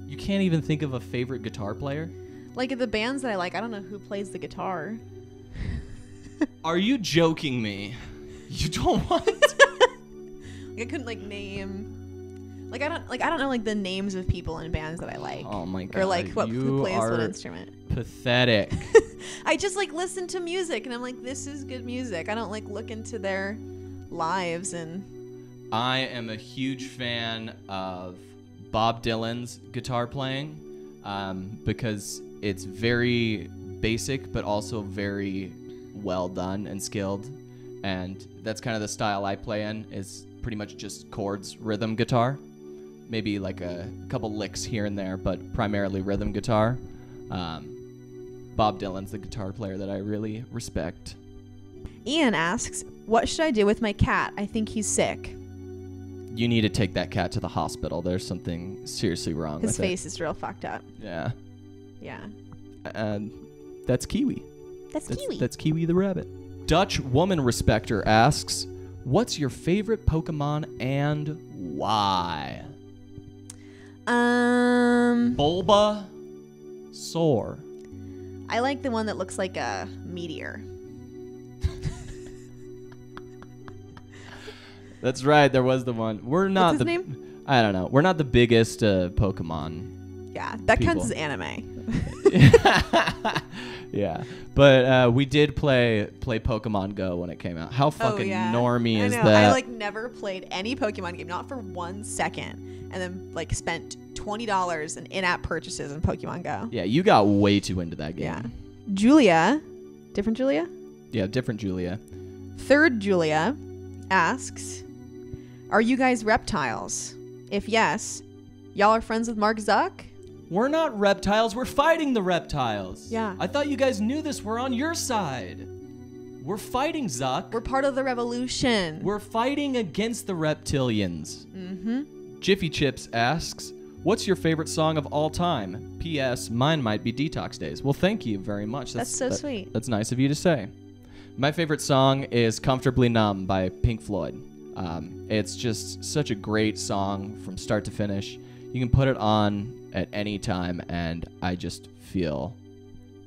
B: You can't even think of a favorite guitar player?
A: Like the bands that I like, I don't know who plays the guitar.
B: Are you joking me? You don't want
A: I couldn't name. I don't know the names of people in bands that I like.
B: Oh my god.
A: Or who plays what instrument.
B: Pathetic.
A: I just listen to music and I'm like, this is good music. I don't look into their lives and.
B: I am a huge fan of Bob Dylan's guitar playing because it's very basic but also very well done and skilled, and that's kind of the style I play in, is pretty much just chords, rhythm guitar, maybe like a couple licks here and there, but primarily rhythm guitar. Bob Dylan's the guitar player that I really respect.
A: Ian asks, what should I do with my cat? I think he's sick.
B: You need to take that cat to the hospital. There's something seriously wrong with it.
A: His face is real fucked up.
B: Yeah.
A: Yeah.
B: That's Kiwi.
A: That's Kiwi.
B: That's Kiwi the rabbit. Dutch Woman Respecter asks, what's your favorite Pokemon and why? Bulbasaur.
A: I like the one that looks like a meteor.
B: That's right. There was the one. We're not
A: What's his name?
B: I don't know. We're not the biggest Pokemon.
A: Yeah, that
B: people.
A: counts as anime.
B: Yeah, but we did play Pokemon Go when it came out. How fucking normie is that?
A: I never played any Pokemon game, not for 1 second, and then spent $20 in in-app purchases in Pokemon Go.
B: Yeah, you got way too into that game.
A: Yeah. Julia, different Julia?
B: Yeah, different Julia.
A: Third Julia asks, are you guys reptiles? If yes, y'all are friends with Mark Zuck?
B: We're not reptiles. We're fighting the reptiles.
A: Yeah.
B: I thought you guys knew this. We're on your side. We're fighting Zuck.
A: We're part of the revolution.
B: We're fighting against the reptilians.
A: Mm-hmm.
B: Jiffy Chips asks, what's your favorite song of all time? P.S. Mine might be Detox Days. Well, thank you very much.
A: That's so sweet.
B: That's nice of you to say. My favorite song is Comfortably Numb by Pink Floyd. It's just such a great song from start to finish. You can put it on at any time, and I just feel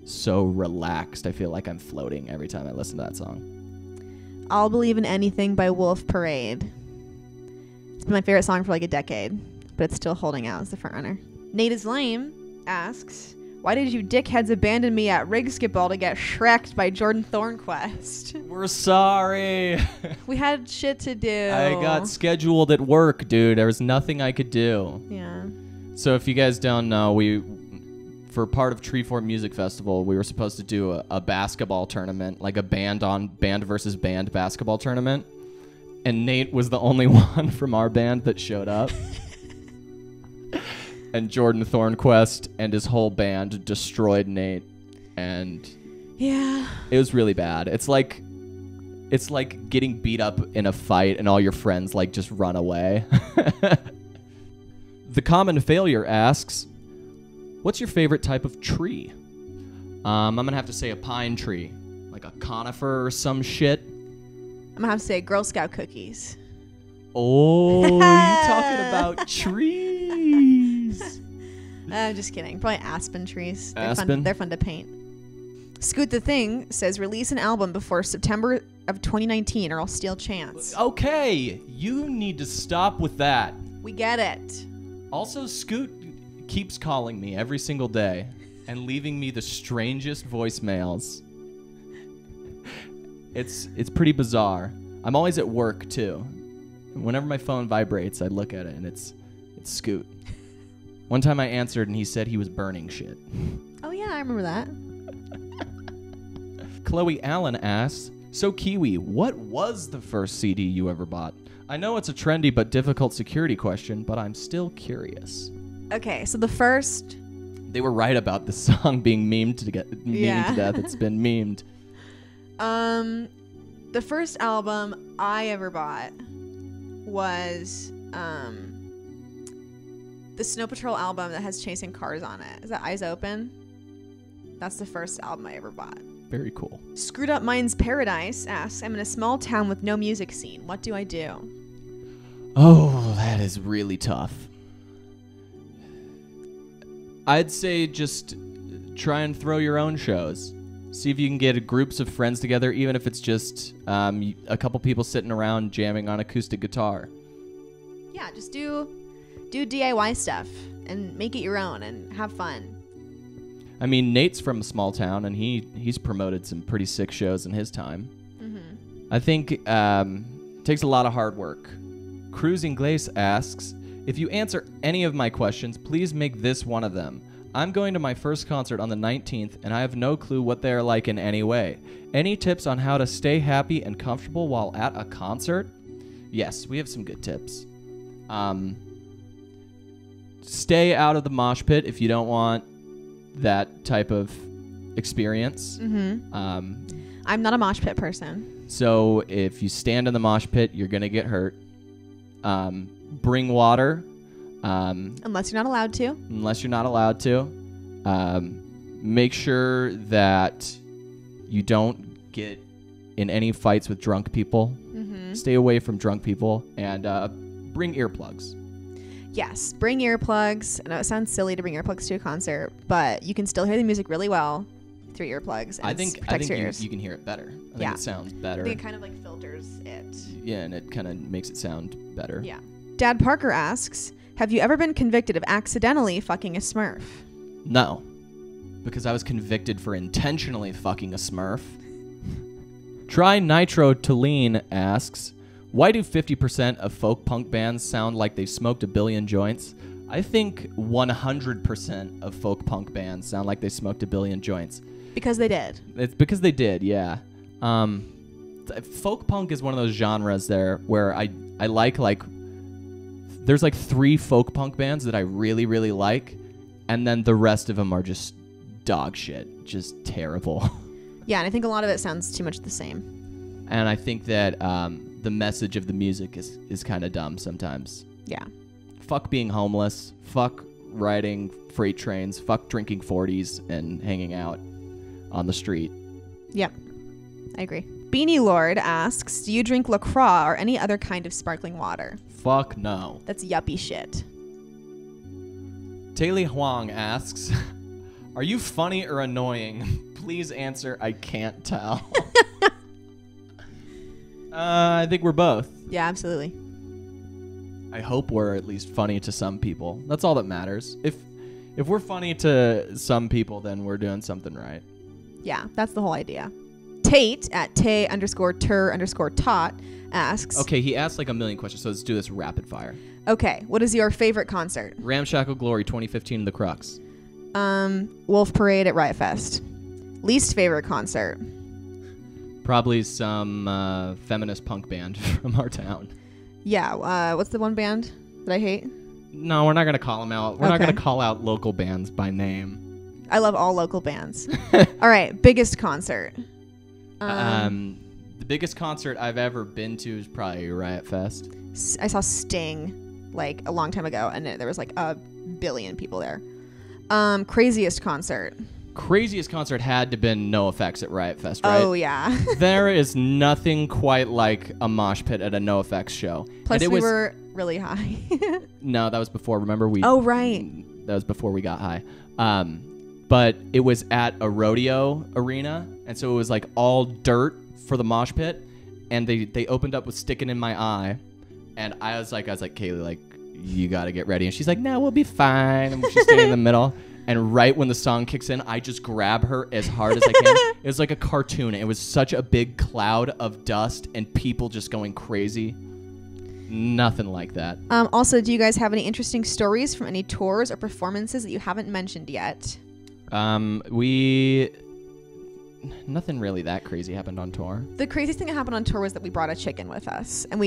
B: so relaxed. I feel like I'm floating every time I listen to that song.
A: I'll Believe in Anything by Wolf Parade. It's been my favorite song for a decade, but it's still holding out as the frontrunner. Nate is Lame asks, why did you dickheads abandon me at Rigskipball to get shreked by Jordan Thornquist?
B: We're sorry.
A: We had shit to do.
B: I got scheduled at work, dude. There was nothing I could do.
A: Yeah.
B: So if you guys don't know, for part of Treefort Music Festival, we were supposed to do a basketball tournament, like a band versus band basketball tournament. And Nate was the only one from our band that showed up. And Jordan Thornquist and his whole band destroyed Nate, and
A: yeah,
B: it was really bad. It's like getting beat up in a fight and all your friends just run away. The Common Failure asks, what's your favorite type of tree? I'm gonna have to say a pine tree, like a conifer or some shit.
A: I'm gonna have to say Girl Scout cookies.
B: Oh, you talking about trees?
A: I'm just kidding. Probably aspen trees.
B: Aspen?
A: They're fun to paint. Scoot the Thing says release an album before September of 2019 or I'll steal Chance.
B: Okay, you need to stop with that.
A: We get it.
B: Also, Scoot keeps calling me every single day and leaving me the strangest voicemails. It's pretty bizarre. I'm always at work too. Whenever my phone vibrates, I look at it and it's Scoot. One time I answered and he said he was burning shit.
A: Oh yeah, I remember that.
B: Chloe Allen asks, so Kiwi, what was the first CD you ever bought? I know it's a trendy but difficult security question, but I'm still curious.
A: Okay, so the first...
B: They were right about the song being memed to death. It's been memed.
A: The first album I ever bought was the Snow Patrol album that has Chasing Cars on it. Is that Eyes Open? That's the first album I ever bought.
B: Very cool.
A: Screwed Up Minds Paradise asks, I'm in a small town with no music scene. What do I do?
B: Oh, that is really tough. I'd say just try and throw your own shows. See if you can get groups of friends together, even if it's just a couple people sitting around jamming on acoustic guitar.
A: Yeah, just do DIY stuff and make it your own and have fun.
B: I mean, Nate's from a small town, and he's promoted some pretty sick shows in his time. Mm-hmm. I think it takes a lot of hard work. Cruising Glace asks, if you answer any of my questions, please make this one of them. I'm going to my first concert on the 19th, and I have no clue what they are like in any way. Any tips on how to stay happy and comfortable while at a concert? Yes, we have some good tips. Stay out of the mosh pit if you don't want that type of experience.
A: Mm-hmm. I'm not a mosh pit person.
B: So if you stand in the mosh pit, you're going to get hurt. Bring water.
A: Unless you're not allowed to.
B: Make sure that you don't get in any fights with drunk people. Mm-hmm. Stay away from drunk people. And bring earplugs.
A: Yes, bring earplugs. I know it sounds silly to bring earplugs to a concert, but you can still hear the music really well through earplugs. And
B: I think you can hear it better. I think it sounds better.
A: I think it kind of like filters it.
B: Yeah, and it kind of makes it sound better.
A: Yeah. Dad Parker asks, have you ever been convicted of accidentally fucking a Smurf?
B: No, because I was convicted for intentionally fucking a Smurf. Try Nitro Tolene asks, why do 50% of folk punk bands sound like they smoked a billion joints? I think 100% of folk punk bands sound like they smoked a billion joints.
A: Because they did.
B: It's because they did, yeah. Folk punk is one of those genres there where I like there's like 3 folk punk bands that I really, really like, and then the rest of them are just dog shit, just terrible.
A: Yeah, and I think a lot of it sounds too much the same.
B: And I think that the message of the music is kind of dumb sometimes.
A: Yeah.
B: Fuck being homeless. Fuck riding freight trains. Fuck drinking 40s and hanging out on the street.
A: Yep. I agree. Beanie Lord asks, do you drink LaCroix or any other kind of sparkling water?
B: Fuck no.
A: That's yuppie shit.
B: Taylor Huang asks, are you funny or annoying? Please answer, I can't tell. I think we're both.
A: Yeah, absolutely.
B: I hope we're at least funny to some people. That's all that matters. If we're funny to some people, then we're doing something right.
A: Yeah, that's the whole idea. Tate at Tay_Tur_Tot asks.
B: Okay, he asked like a million questions, so let's do this rapid fire.
A: Okay, what is your favorite concert?
B: Ramshackle Glory 2015 The Crux.
A: Wolf Parade at Riot Fest. Least favorite concert?
B: Probably some feminist punk band from our town.
A: Yeah, what's the one band that I hate?
B: No, we're not going to call them out. We're not going to call out local bands by name.
A: I love all local bands. All right, biggest concert.
B: The biggest concert I've ever been to is probably Riot Fest.
A: I saw Sting like a long time ago, and there was like a billion people there. Craziest concert.
B: craziest concert had to been NoFX at Riot Fest, right?
A: Oh, yeah.
B: There is nothing quite like a mosh pit at a NoFX show.
A: Plus, we were really high.
B: No, that was before. Remember,
A: Oh, right.
B: That was before we got high. But it was at a rodeo arena, and so it was like all dirt for the mosh pit, and they opened up with Sticking in My Eye, and I was like, Kaylee, like, you got to get ready. And she's like, no, we'll be fine. And she's standing in the middle. And right when the song kicks in, I just grab her as hard as I can. It was like a cartoon. It was such a big cloud of dust and people just going crazy. Nothing like that.
A: Also, do you guys have any interesting stories from any tours or performances that you haven't mentioned yet?
B: Nothing really that crazy happened on tour.
A: The craziest thing that happened on tour was that we brought a chicken with us, and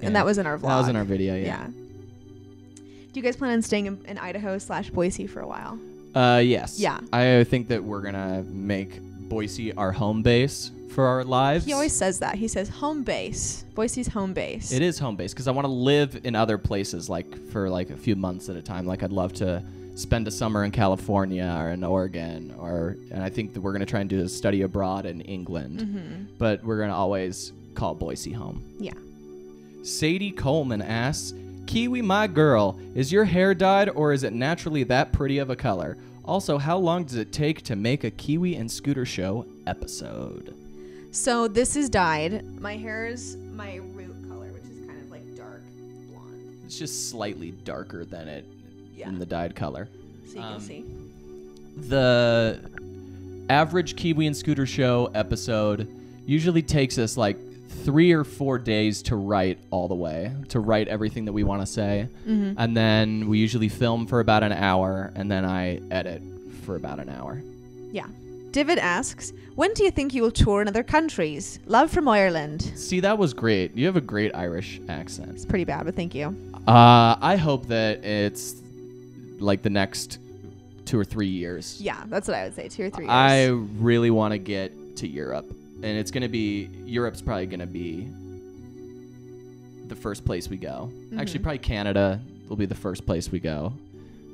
A: and that was in our vlog.
B: That was in our video, yeah.
A: Do you guys plan on staying in Idaho/Boise for a while?
B: Yes.
A: Yeah.
B: I think that we're gonna make Boise our home base for our lives.
A: He always says that. He says home base. Boise's home base.
B: It is home base because I want to live in other places, like for like a few months at a time. Like I'd love to spend a summer in California or in Oregon, and I think that we're gonna try and do a study abroad in England. Mm-hmm. But we're gonna always call Boise home.
A: Yeah.
B: Sadie Coleman asks, Kiwi, my girl, is your hair dyed or is it naturally that pretty of a color? Also, how long does it take to make a Kiwi and Scooter Show episode?
A: So this is dyed. My hair is my root color, which is kind of like dark blonde.
B: It's just slightly darker than it
A: Yeah.
B: in the dyed color.
A: So you can see.
B: The average Kiwi and Scooter Show episode usually takes us like 3 or 4 days to write all the way, to write everything that we want to say. Mm-hmm. And then we usually film for about an hour, and then I edit for about an hour.
A: Yeah. David asks, when do you think you will tour in other countries? Love from Ireland.
B: See, that was great. You have a great Irish accent.
A: It's pretty bad, but thank you.
B: I hope that it's like the next 2 or 3 years.
A: Yeah, that's what I would say, 2 or 3 years.
B: I really want to get to Europe. And Europe's probably going to be the first place we go. Mm-hmm. Actually, probably Canada will be the first place we go.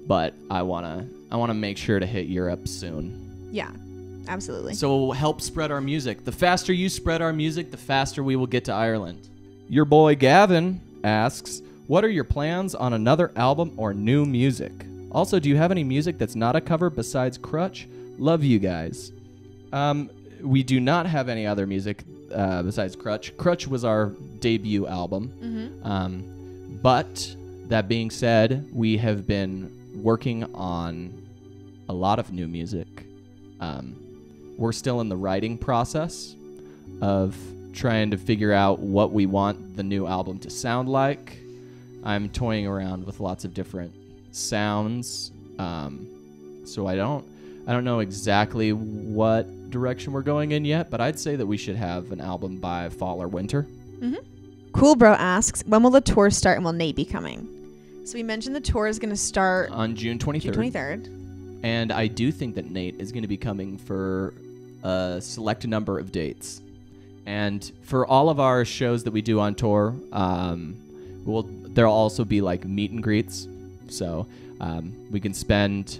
B: But I want to make sure to hit Europe soon.
A: Yeah, absolutely.
B: So it will help spread our music. The faster you spread our music, the faster we will get to Ireland. Your boy Gavin asks, what are your plans on another album or new music? Also, do you have any music that's not a cover besides Crutch? Love you guys. We do not have any other music besides Crutch. Crutch was our debut album. Mm-hmm. But that being said, we have been working on a lot of new music. We're still in the writing process of trying to figure out what we want the new album to sound like. I'm toying around with lots of different sounds. So I don't know exactly what direction we're going in yet, but I'd say that we should have an album by fall or winter.
A: Mm-hmm. Cool Bro asks, when will the tour start and will Nate be coming? So we mentioned the tour is going to start
B: on June 23rd.
A: June 23rd.
B: And I do think that Nate is going to be coming for a select number of dates. And for all of our shows that we do on tour, there'll also be like meet and greets. So we can spend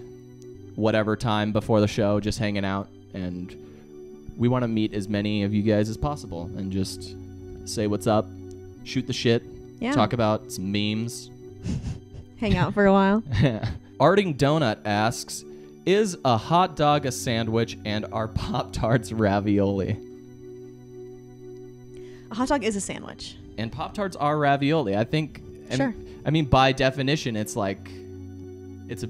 B: whatever time before the show just hanging out, and we want to meet as many of you guys as possible and just say what's up, shoot the shit, talk about some memes,
A: hang out for a while.
B: Arting Donut asks, is a hot dog a sandwich and are Pop-Tarts ravioli?
A: A hot dog is a sandwich.
B: And Pop-Tarts are ravioli. I think.
A: Sure.
B: I mean, by definition, it's like, it's a.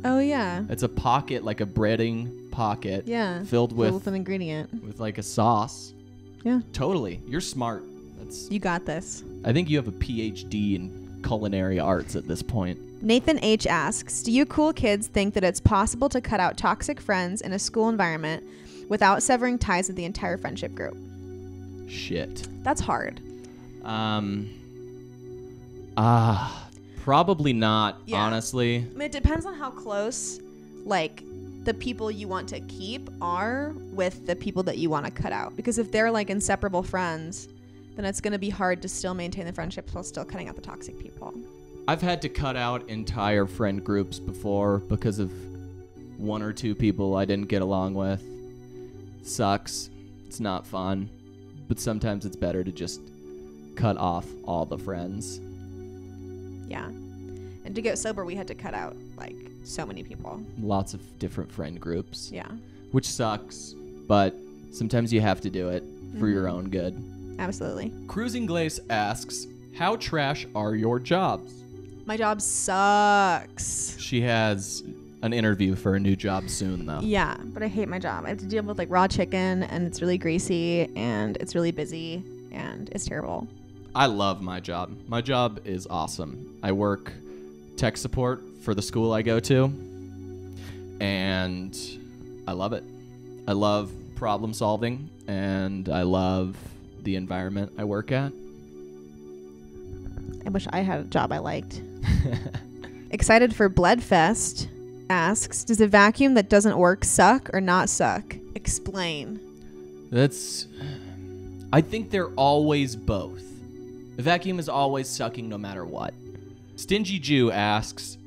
A: Oh yeah.
B: It's a pocket, like a breading pocket.
A: Yeah.
B: Filled with
A: an ingredient.
B: With like a sauce.
A: Yeah.
B: Totally. You're smart.
A: You got this.
B: I think you have a PhD in culinary arts at this point.
A: Nathan H. asks, do you cool kids think that it's possible to cut out toxic friends in a school environment without severing ties with the entire friendship group?
B: Shit.
A: That's hard.
B: Probably not, honestly.
A: I mean, it depends on how close, like, the people you want to keep are with the people that you want to cut out. Because if they're, like, inseparable friends, then it's going to be hard to still maintain the friendships while still cutting out the toxic people.
B: I've had to cut out entire friend groups before because of one or two people I didn't get along with. Sucks. It's not fun. But sometimes it's better to just cut off all the friends.
A: Yeah. And to get sober, we had to cut out, like, so many people.
B: Lots of different friend groups.
A: Yeah.
B: Which sucks, but sometimes you have to do it for your own good.
A: Absolutely.
B: Cruising Glace asks, how trash are your jobs?
A: My job sucks.
B: She has an interview for a new job soon, though.
A: Yeah, but I hate my job. I have to deal with, like, raw chicken, and it's really greasy, and it's really busy, and it's terrible.
B: I love my job. My job is awesome. I work tech support for the school I go to, and I love it. I love problem solving, and I love the environment I work at.
A: I wish I had a job I liked. Excited for Bloodfest asks, does a vacuum that doesn't work suck or not suck? Explain.
B: I think they're always both. The vacuum is always sucking no matter what. Stingy Jew asks,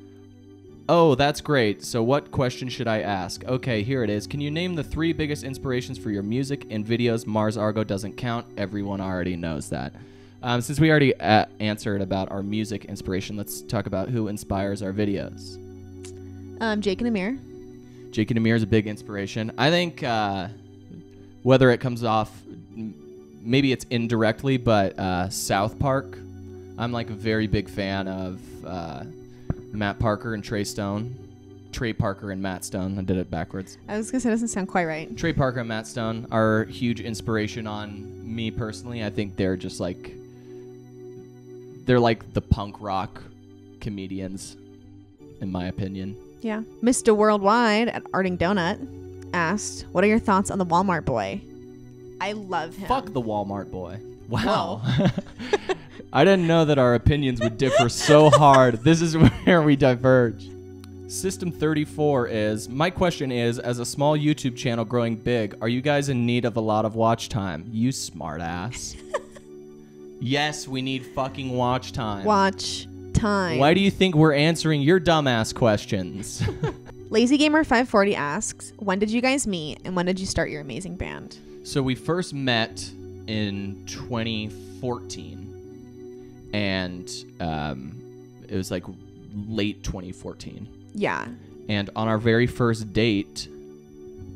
B: oh, that's great. So what question should I ask? Okay, here it is. Can you name the 3 biggest inspirations for your music and videos? Mars Argo doesn't count. Everyone already knows that. Since we already answered about our music inspiration, let's talk about who inspires our videos.
A: Jake and Amir.
B: Jake and Amir is a big inspiration. I think whether it comes off, maybe it's indirectly, but South Park. I'm like a very big fan of Matt Parker and Trey Stone. Trey Parker and Matt Stone. I did it backwards.
A: I was going to say, it doesn't sound quite right.
B: Trey Parker and Matt Stone are huge inspiration on me personally. I think they're just like, they're like the punk rock comedians, in my opinion.
A: Yeah. Mr. Worldwide at Arting Donut asked, what are your thoughts on the Walmart boy? I love him.
B: Fuck the Walmart boy. Wow. I didn't know that our opinions would differ so hard. This is where we diverge. System 34 is, my question is, as a small YouTube channel growing big, are you guys in need of a lot of watch time? You smart ass. Yes, we need fucking watch time.
A: Watch time.
B: Why do you think we're answering your dumbass questions?
A: LazyGamer540 asks, when did you guys meet and when did you start your amazing band?
B: So we first met in 2014, and it was like late 2014.
A: Yeah.
B: And on our very first date,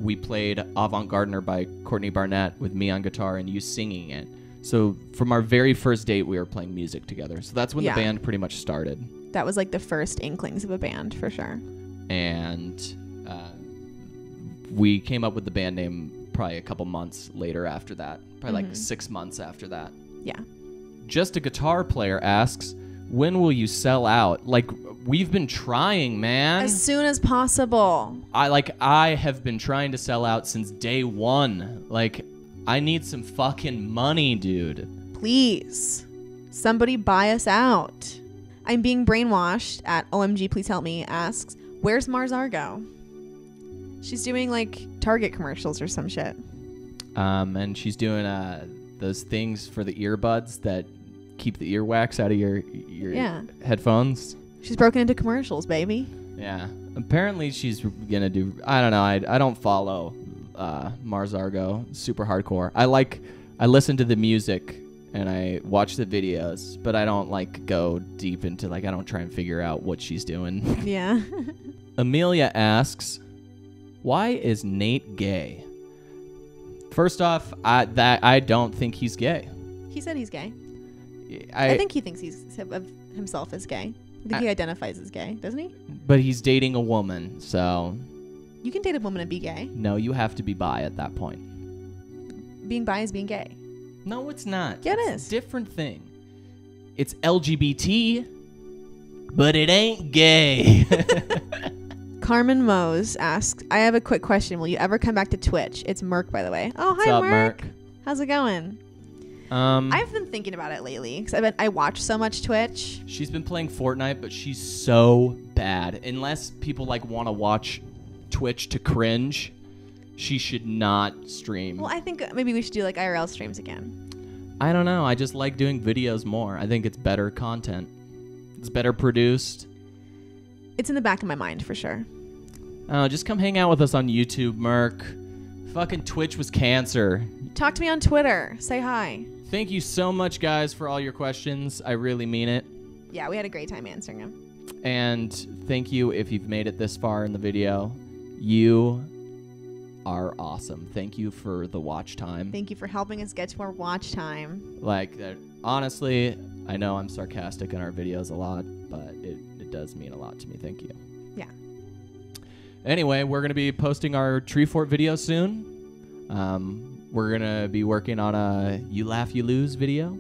B: we played Avant Gardener by Courtney Barnett with me on guitar and you singing it. So from our very first date, we were playing music together. So that's when the band pretty much started.
A: That was like the first inklings of a band, for sure.
B: And we came up with the band name probably a couple months later after that. Probably like 6 months after that.
A: Yeah.
B: Just a Guitar Player asks, when will you sell out? Like, we've been trying, man.
A: As soon as possible.
B: I have been trying to sell out since day one. Like, I need some fucking money, dude.
A: Please. Somebody buy us out. I'm being brainwashed at OMG Please Help Me asks, where's Mars Argo? She's doing like Target commercials or some shit.
B: And she's doing those things for the earbuds that keep the earwax out of your headphones.
A: She's broken into commercials, baby.
B: Yeah. Apparently she's gonna do, I don't know, I don't follow Mars Argo super hardcore. I listen to the music and I watch the videos, but I don't like go deep into, like, I don't try and figure out what she's doing.
A: Yeah.
B: Amelia asks, why is Nate gay? First off, I don't think he's gay.
A: He said he's gay. I think he thinks of himself as gay. I think he identifies as gay, doesn't he?
B: But he's dating a woman, so...
A: You can date a woman and be gay.
B: No, you have to be bi at that point.
A: Being bi is being gay.
B: No, it's not.
A: Yeah, it
B: It's
A: is.
B: a different thing. It's LGBT, but it ain't gay.
A: Carmen Mose asks, I have a quick question. Will you ever come back to Twitch? It's Merc, by the way. Oh,
B: What's
A: hi,
B: up,
A: Merc.
B: Merc?
A: How's it going? I've been thinking about it lately because I watch so much Twitch.
B: She's been playing Fortnite, but she's so bad. Unless people like want to watch Twitch to cringe, she should not stream.
A: Well, I think maybe we should do like IRL streams again.
B: I don't know. I just like doing videos more. I think it's better content. It's better produced.
A: It's in the back of my mind for sure.
B: Oh, just come hang out with us on YouTube, Merc. Fucking Twitch was cancer.
A: Talk to me on Twitter. Say hi.
B: Thank you so much, guys, for all your questions. I really mean it.
A: Yeah, we had a great time answering them.
B: And thank you if you've made it this far in the video. You are awesome. Thank you for the watch time.
A: Thank you for helping us get to our watch time.
B: Like, honestly, I know I'm sarcastic in our videos a lot, but it does mean a lot to me. Thank you.
A: Yeah.
B: Anyway, we're going to be posting our Tree Fort video soon. We're going to be working on a You Laugh, You Lose video.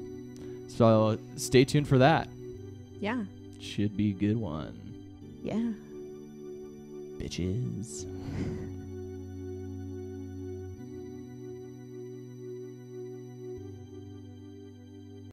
B: So stay tuned for that.
A: Yeah.
B: Should be a good one.
A: Yeah.
B: Bitches.